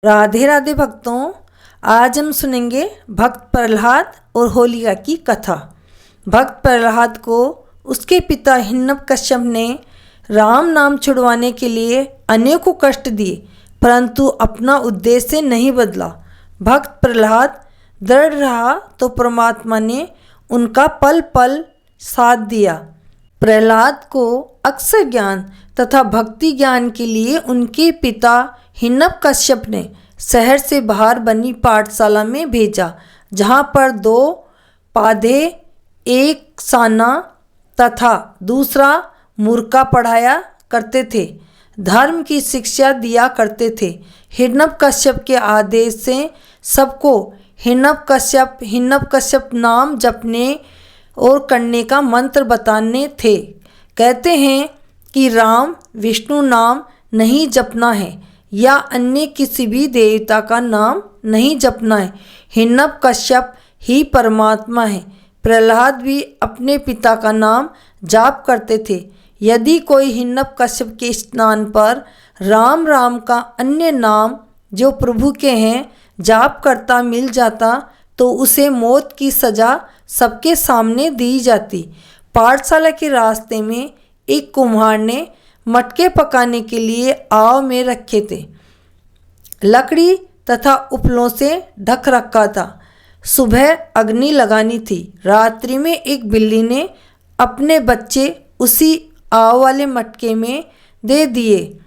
राधे राधे भक्तों, आज हम सुनेंगे भक्त प्रहलाद और होलिका की कथा। भक्त प्रहलाद को उसके पिता हिरण्यकश्यप ने राम नाम छुड़वाने के लिए अनेकों कष्ट दिए, परंतु अपना उद्देश्य नहीं बदला। भक्त प्रहलाद दृढ़ रहा तो परमात्मा ने उनका पल पल साथ दिया। प्रहलाद को अक्षर ज्ञान तथा भक्ति ज्ञान के लिए उनके पिता हिरण्यकश्यप ने शहर से बाहर बनी पाठशाला में भेजा, जहाँ पर 2 पाधे, एक साना तथा दूसरा मूर्खा पढ़ाया करते थे, धर्म की शिक्षा दिया करते थे। हिरण्यकश्यप के आदेश से सबको हिरण्यकश्यप हिरण्यकश्यप नाम जपने और करने का मंत्र बताने थे। कहते हैं कि राम विष्णु नाम नहीं जपना है या अन्य किसी भी देवता का नाम नहीं जपना है। हिरण्यकश्यप ही परमात्मा है। प्रहलाद भी अपने पिता का नाम जाप करते थे। यदि कोई हिरण्यकश्यप के स्नान पर राम राम का अन्य नाम जो प्रभु के हैं जाप करता मिल जाता तो उसे मौत की सज़ा सबके सामने दी जाती। पाठशाला के रास्ते में एक कुम्हार ने मटके पकाने के लिए आव में रखे थे, लकड़ी तथा उपलों से ढक रखा था। सुबह अग्नि लगानी थी। रात्रि में एक बिल्ली ने अपने बच्चे उसी आव वाले मटके में दे दिए,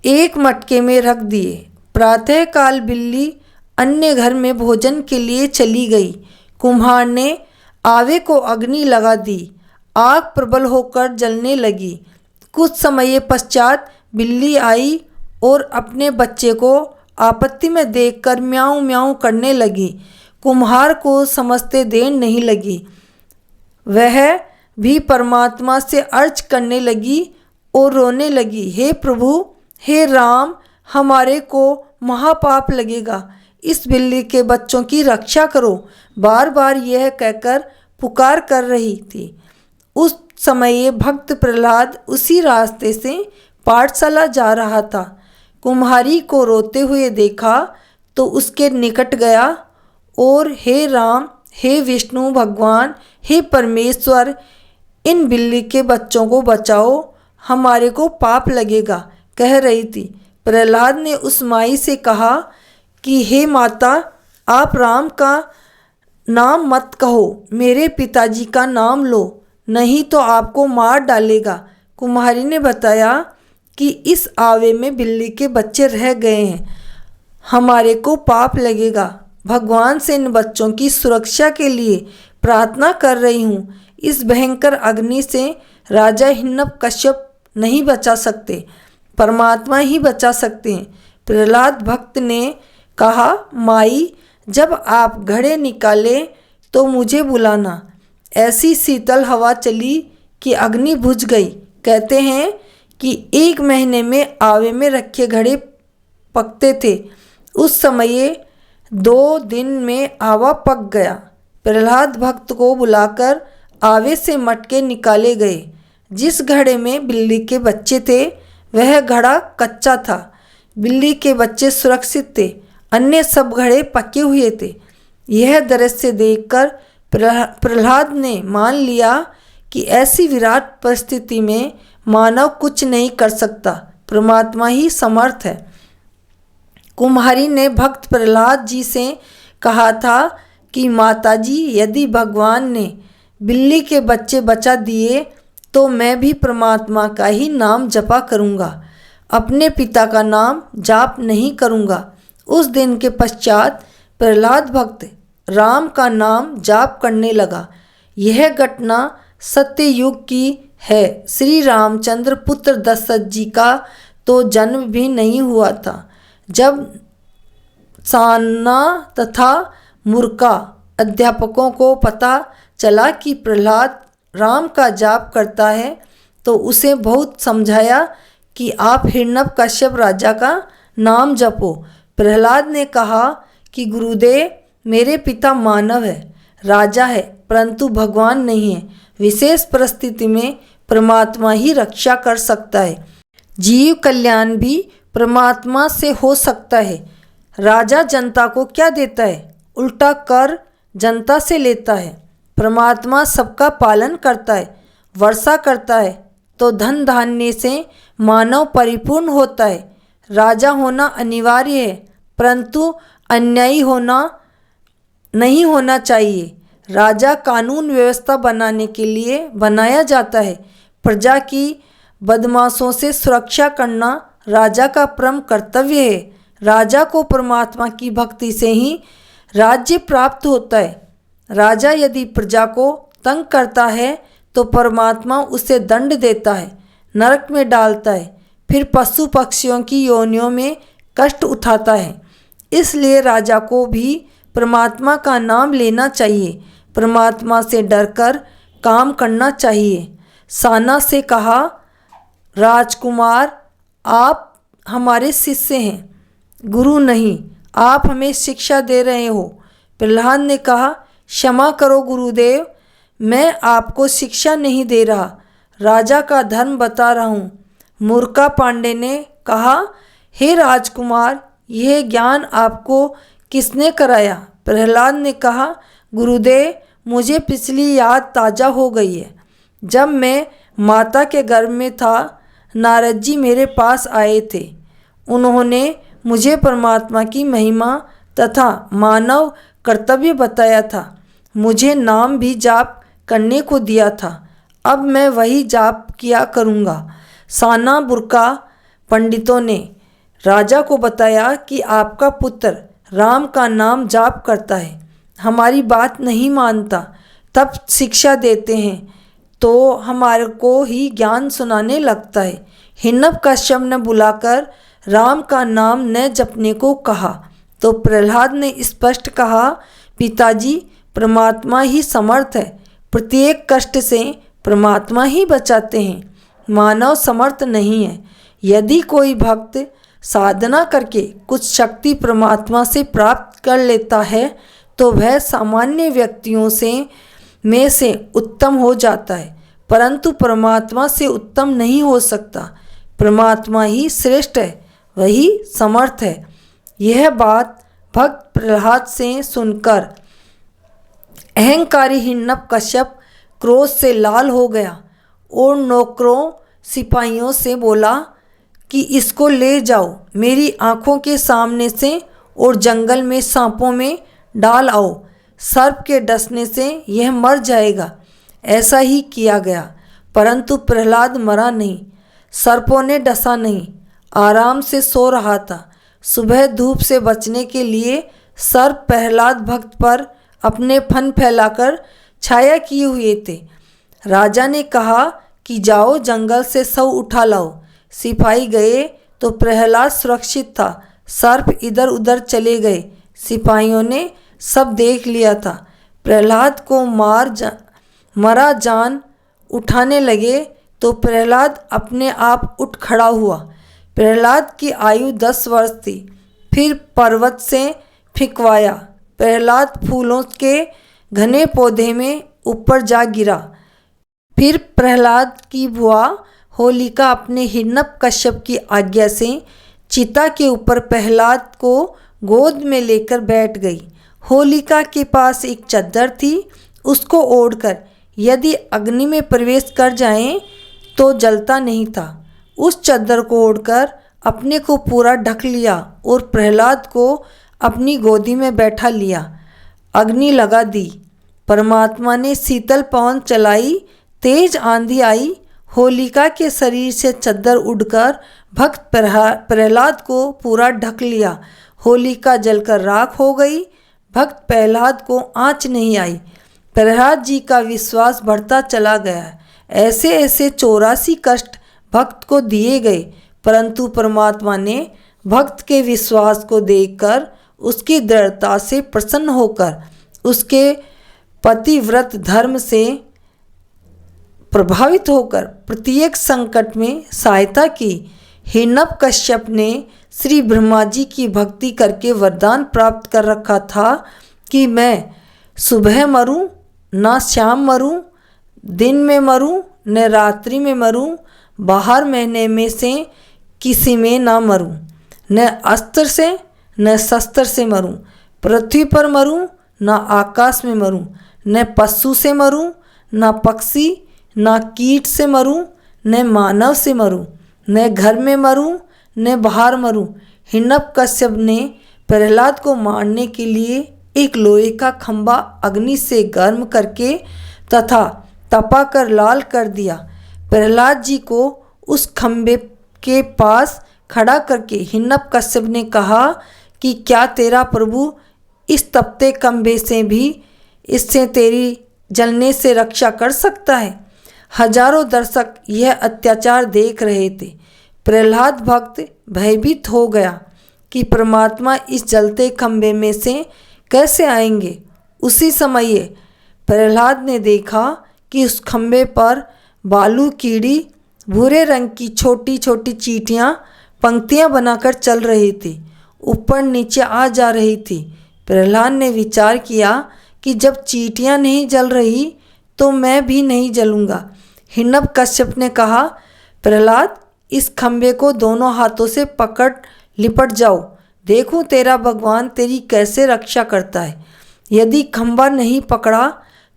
एक मटके में रख दिए। प्रातःकाल बिल्ली अन्य घर में भोजन के लिए चली गई। कुम्हार ने आवे को अग्नि लगा दी। आग प्रबल होकर जलने लगी। कुछ समय पश्चात बिल्ली आई और अपने बच्चे को आपत्ति में देखकर म्याऊं म्याऊं करने लगी। कुम्हार को समझते देर नहीं लगी। वह भी परमात्मा से अर्ज करने लगी और रोने लगी, हे प्रभु, हे राम, हमारे को महापाप लगेगा, इस बिल्ली के बच्चों की रक्षा करो। बार बार यह कहकर पुकार कर रही थी। उस समय भक्त प्रहलाद उसी रास्ते से पाठशाला जा रहा था। कुम्हारी को रोते हुए देखा तो उसके निकट गया और हे राम, हे विष्णु भगवान, हे परमेश्वर, इन बिल्ली के बच्चों को बचाओ, हमारे को पाप लगेगा, कह रही थी। प्रहलाद ने उस माई से कहा कि हे माता, आप राम का नाम मत कहो, मेरे पिताजी का नाम लो, नहीं तो आपको मार डालेगा। कुम्हारी ने बताया कि इस आवे में बिल्ली के बच्चे रह गए हैं, हमारे को पाप लगेगा। भगवान से इन बच्चों की सुरक्षा के लिए प्रार्थना कर रही हूँ। इस भयंकर अग्नि से राजा हिरण्यकश्यप नहीं बचा सकते, परमात्मा ही बचा सकते हैं। प्रहलाद भक्त ने कहा, माई, जब आप घड़े निकाले तो मुझे बुलाना। ऐसी शीतल हवा चली कि अग्नि बुझ गई। कहते हैं कि 1 महीने में आवे में रखे घड़े पकते थे। उस समय 2 दिन में आवा पक गया। प्रहलाद भक्त को बुलाकर आवे से मटके निकाले गए। जिस घड़े में बिल्ली के बच्चे थे वह घड़ा कच्चा था। बिल्ली के बच्चे सुरक्षित थे, अन्य सब घड़े पके हुए थे। यह दृश्य देखकर प्रहलाद ने मान लिया कि ऐसी विराट परिस्थिति में मानव कुछ नहीं कर सकता, परमात्मा ही समर्थ है। कुम्हारी ने भक्त प्रहलाद जी से कहा था कि माताजी, यदि भगवान ने बिल्ली के बच्चे बचा दिए तो मैं भी परमात्मा का ही नाम जपा करूँगा, अपने पिता का नाम जाप नहीं करूँगा। उस दिन के पश्चात प्रहलाद भक्त राम का नाम जाप करने लगा। यह घटना सत्ययुग की है। श्री रामचंद्र पुत्र दशरथ जी का तो जन्म भी नहीं हुआ था। जब साना तथा मूर्खा अध्यापकों को पता चला कि प्रहलाद राम का जाप करता है तो उसे बहुत समझाया कि आप हिरण्यकश्यप राजा का नाम जपो। प्रहलाद ने कहा कि गुरुदेव, मेरे पिता मानव है, राजा है, परंतु भगवान नहीं है। विशेष परिस्थिति में परमात्मा ही रक्षा कर सकता है। जीव कल्याण भी परमात्मा से हो सकता है। राजा जनता को क्या देता है? उल्टा कर जनता से लेता है। परमात्मा सबका पालन करता है, वर्षा करता है तो धन धान्य से मानव परिपूर्ण होता है। राजा होना अनिवार्य है, परंतु अन्यायी होना नहीं होना चाहिए। राजा कानून व्यवस्था बनाने के लिए बनाया जाता है। प्रजा की बदमाशों से सुरक्षा करना राजा का परम कर्तव्य है। राजा को परमात्मा की भक्ति से ही राज्य प्राप्त होता है। राजा यदि प्रजा को तंग करता है तो परमात्मा उसे दंड देता है, नरक में डालता है, फिर पशु पक्षियों की योनियों में कष्ट उठाता है। इसलिए राजा को भी परमात्मा का नाम लेना चाहिए, परमात्मा से डरकर काम करना चाहिए। साना से कहा, राजकुमार आप हमारे शिष्य हैं, गुरु नहीं, आप हमें शिक्षा दे रहे हो। प्रहलाद ने कहा, क्षमा करो गुरुदेव, मैं आपको शिक्षा नहीं दे रहा, राजा का धर्म बता रहा हूँ। मूर्खा पांडे ने कहा, हे राजकुमार, यह ज्ञान आपको किसने कराया? प्रहलाद ने कहा, गुरुदेव, मुझे पिछली याद ताज़ा हो गई है। जब मैं माता के गर्भ में था, नारद जी मेरे पास आए थे। उन्होंने मुझे परमात्मा की महिमा तथा मानव कर्तव्य बताया था। मुझे नाम भी जाप करने को दिया था। अब मैं वही जाप किया करूँगा। साना बुर्का पंडितों ने राजा को बताया कि आपका पुत्र राम का नाम जाप करता है, हमारी बात नहीं मानता, तब शिक्षा देते हैं तो हमारे को ही ज्ञान सुनाने लगता है। हिरण्यक कश्यप ने बुलाकर राम का नाम न जपने को कहा तो प्रहलाद ने स्पष्ट कहा, पिताजी, परमात्मा ही समर्थ है, प्रत्येक कष्ट से परमात्मा ही बचाते हैं, मानव समर्थ नहीं है। यदि कोई भक्त साधना करके कुछ शक्ति परमात्मा से प्राप्त कर लेता है तो वह सामान्य व्यक्तियों में से उत्तम हो जाता है, परंतु परमात्मा से उत्तम नहीं हो सकता। परमात्मा ही श्रेष्ठ है, वही समर्थ है। यह बात भक्त प्रहलाद से सुनकर अहंकारी हिरण्यक कश्यप क्रोध से लाल हो गया और नौकरों सिपाहियों से बोला कि इसको ले जाओ मेरी आँखों के सामने से और जंगल में सांपों में डाल आओ, सर्प के डसने से यह मर जाएगा। ऐसा ही किया गया, परंतु प्रहलाद मरा नहीं, सर्पों ने डसा नहीं, आराम से सो रहा था। सुबह धूप से बचने के लिए सर्प प्रहलाद भक्त पर अपने फन फैलाकर छाया किए हुए थे। राजा ने कहा कि जाओ जंगल से शव उठा लाओ। सिपाही गए तो प्रहलाद सुरक्षित था, सर्प इधर उधर चले गए। सिपाहियों ने सब देख लिया था। प्रहलाद को मरा जान उठाने लगे तो प्रहलाद अपने आप उठ खड़ा हुआ। प्रहलाद की आयु 10 वर्ष थी। फिर पर्वत से फिकवाया। प्रहलाद फूलों के घने पौधे में ऊपर जा गिरा। फिर प्रहलाद की बुआ होलिका अपने हिरण्यक कश्यप की आज्ञा से चिता के ऊपर प्रहलाद को गोद में लेकर बैठ गई। होलिका के पास एक चद्दर थी, उसको ओढ़कर यदि अग्नि में प्रवेश कर जाएं तो जलता नहीं था। उस चद्दर को ओढ़कर अपने को पूरा ढक लिया और प्रहलाद को अपनी गोदी में बैठा लिया। अग्नि लगा दी। परमात्मा ने शीतल पवन चलाई, तेज आंधी आई। होलिका के शरीर से चद्दर उड़कर भक्त प्रहलाद को पूरा ढक लिया। होलिका जलकर राख हो गई। भक्त प्रहलाद को आँच नहीं आई। प्रहलाद जी का विश्वास बढ़ता चला गया। ऐसे ऐसे 84 कष्ट भक्त को दिए गए, परंतु परमात्मा ने भक्त के विश्वास को देखकर उसकी दृढ़ता से प्रसन्न होकर उसके पतिव्रत धर्म से प्रभावित होकर प्रत्येक संकट में सहायता की। हिरण्यक कश्यप ने श्री ब्रह्मा जी की भक्ति करके वरदान प्राप्त कर रखा था कि मैं सुबह मरूं, ना शाम मरूं, दिन में मरूं, न रात्रि में मरूं, बाहर महीने में से किसी में ना मरूं, न अस्त्र से न शस्त्र से मरूं, पृथ्वी पर मरूं, न आकाश में मरूं, न पशु से मरूं, न पक्षी, न कीट से मरूं, न मानव से मरूं, न घर में मरूं, न बाहर मरूं। हिरण्यकश्यप ने प्रहलाद को मारने के लिए एक लोहे का खंभा अग्नि से गर्म करके तथा तपा कर लाल कर दिया। प्रहलाद जी को उस खंभे के पास खड़ा करके हिरण्यकश्यप ने कहा कि क्या तेरा प्रभु इस तपते खंभे से भी इससे तेरी जलने से रक्षा कर सकता है? हजारों दर्शक यह अत्याचार देख रहे थे। प्रहलाद भक्त भयभीत हो गया कि परमात्मा इस जलते खंभे में से कैसे आएंगे। उसी समय प्रहलाद ने देखा कि उस खंभे पर बालू कीड़ी भूरे रंग की छोटी छोटी चींटियाँ पंक्तियाँ बनाकर चल रही थी, ऊपर नीचे आ जा रही थी। प्रहलाद ने विचार किया कि जब चींटियाँ नहीं जल रही तो मैं भी नहीं जलूँगा। हिरण्यकश्यप ने कहा, प्रहलाद इस खंभे को दोनों हाथों से पकड़ लिपट जाओ, देखूं तेरा भगवान तेरी कैसे रक्षा करता है। यदि खंभा नहीं पकड़ा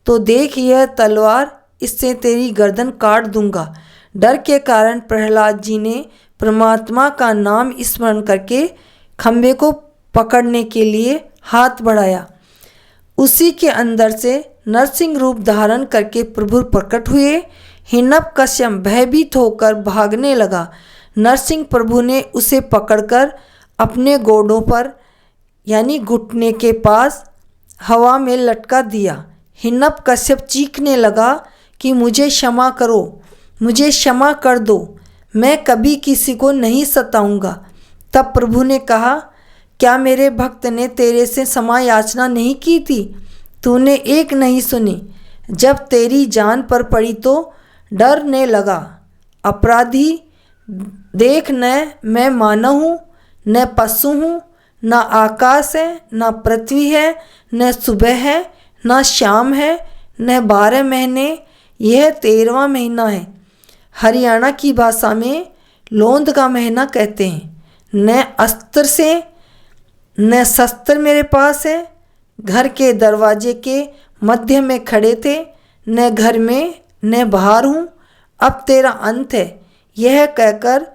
तो देख यह तलवार इससे तेरी गर्दन काट दूंगा। डर के कारण प्रहलाद जी ने परमात्मा का नाम स्मरण करके खंभे को पकड़ने के लिए हाथ बढ़ाया। उसी के अंदर से नरसिंह रूप धारण करके प्रभु प्रकट हुए। हिरण्यकश्यप भयभीत होकर भागने लगा। नरसिंह प्रभु ने उसे पकड़कर अपने गोडों पर यानी घुटने के पास हवा में लटका दिया। हिरण्यकश्यप चीखने लगा कि मुझे क्षमा करो, मुझे क्षमा कर दो, मैं कभी किसी को नहीं सताऊंगा। तब प्रभु ने कहा, क्या मेरे भक्त ने तेरे से क्षमा याचना नहीं की थी? तूने एक नहीं सुनी। जब तेरी जान पर पड़ी तो डरने लगा। अपराधी देख, न मैं मानव हूँ, न पशु हूँ, न आकाश है, न पृथ्वी है, न सुबह है, न शाम है, न 12 महीने, यह 13वां महीना है। हरियाणा की भाषा में लोंद का महीना कहते हैं। न अस्त्र से न शस्त्र मेरे पास है। घर के दरवाजे के मध्य में खड़े थे, न घर में न बाहर हूँ, अब तेरा अंत है। यह कहकर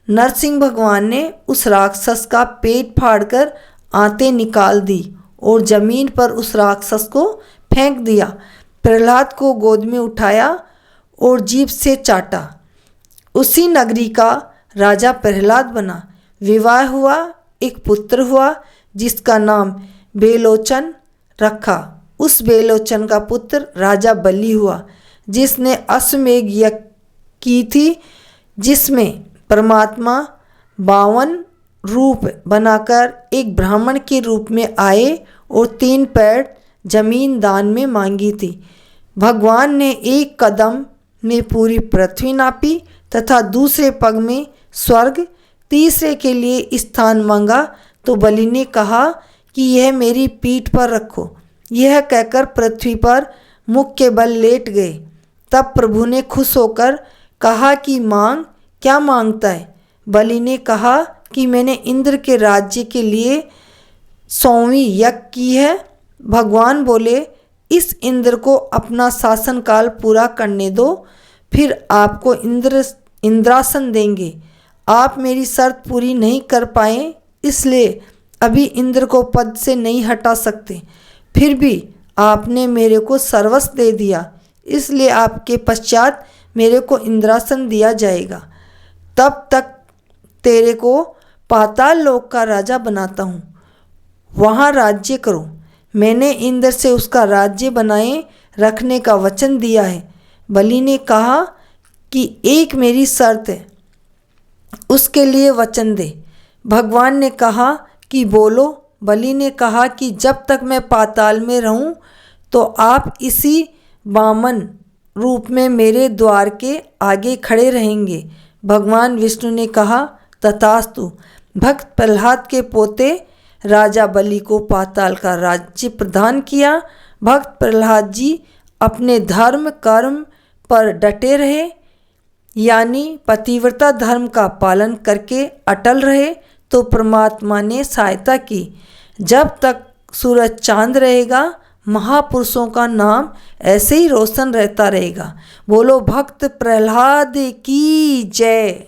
नरसिंह भगवान ने उस राक्षस का पेट फाड़कर आंतें निकाल दी और जमीन पर उस राक्षस को फेंक दिया। प्रहलाद को गोद में उठाया और जीभ से चाटा। उसी नगरी का राजा प्रहलाद बना। विवाह हुआ, एक पुत्र हुआ जिसका नाम बेलोचन रखा। उस बेलोचन का पुत्र राजा बलि हुआ, जिसने अश्वमेध यज्ञ की थी, जिसमें परमात्मा 52 रूप बनाकर एक ब्राह्मण के रूप में आए और 3 पैर जमीन दान में मांगी थी। भगवान ने एक कदम में पूरी पृथ्वी नापी तथा दूसरे पग में स्वर्ग, तीसरे के लिए स्थान मांगा तो बलि ने कहा कि यह मेरी पीठ पर रखो। यह कहकर पृथ्वी पर मुख के बल लेट गए। तब प्रभु ने खुश होकर कहा कि मांग, क्या मांगता है? बलि ने कहा कि मैंने इंद्र के राज्य के लिए 100वीं यज्ञ की है। भगवान बोले, इस इंद्र को अपना शासन काल पूरा करने दो, फिर आपको इंद्रासन देंगे। आप मेरी शर्त पूरी नहीं कर पाए, इसलिए अभी इंद्र को पद से नहीं हटा सकते। फिर भी आपने मेरे को सर्वस्व दे दिया, इसलिए आपके पश्चात मेरे को इंद्रासन दिया जाएगा। तब तक तेरे को पाताल लोक का राजा बनाता हूँ, वहाँ राज्य करो। मैंने इंद्र से उसका राज्य बनाए रखने का वचन दिया है। बलि ने कहा कि एक मेरी शर्त है, उसके लिए वचन दे। भगवान ने कहा कि बोलो। बलि ने कहा कि जब तक मैं पाताल में रहूं तो आप इसी वामन रूप में मेरे द्वार के आगे खड़े रहेंगे। भगवान विष्णु ने कहा, तथास्तु। भक्त प्रहलाद के पोते राजा बलि को पाताल का राज्य प्रदान किया। भक्त प्रहलाद जी अपने धर्म कर्म पर डटे रहे, यानी पतिव्रता धर्म का पालन करके अटल रहे तो परमात्मा ने सहायता की। जब तक सूरज चांद रहेगा महापुरुषों का नाम ऐसे ही रोशन रहता रहेगा। बोलो भक्त प्रहलाद की जय।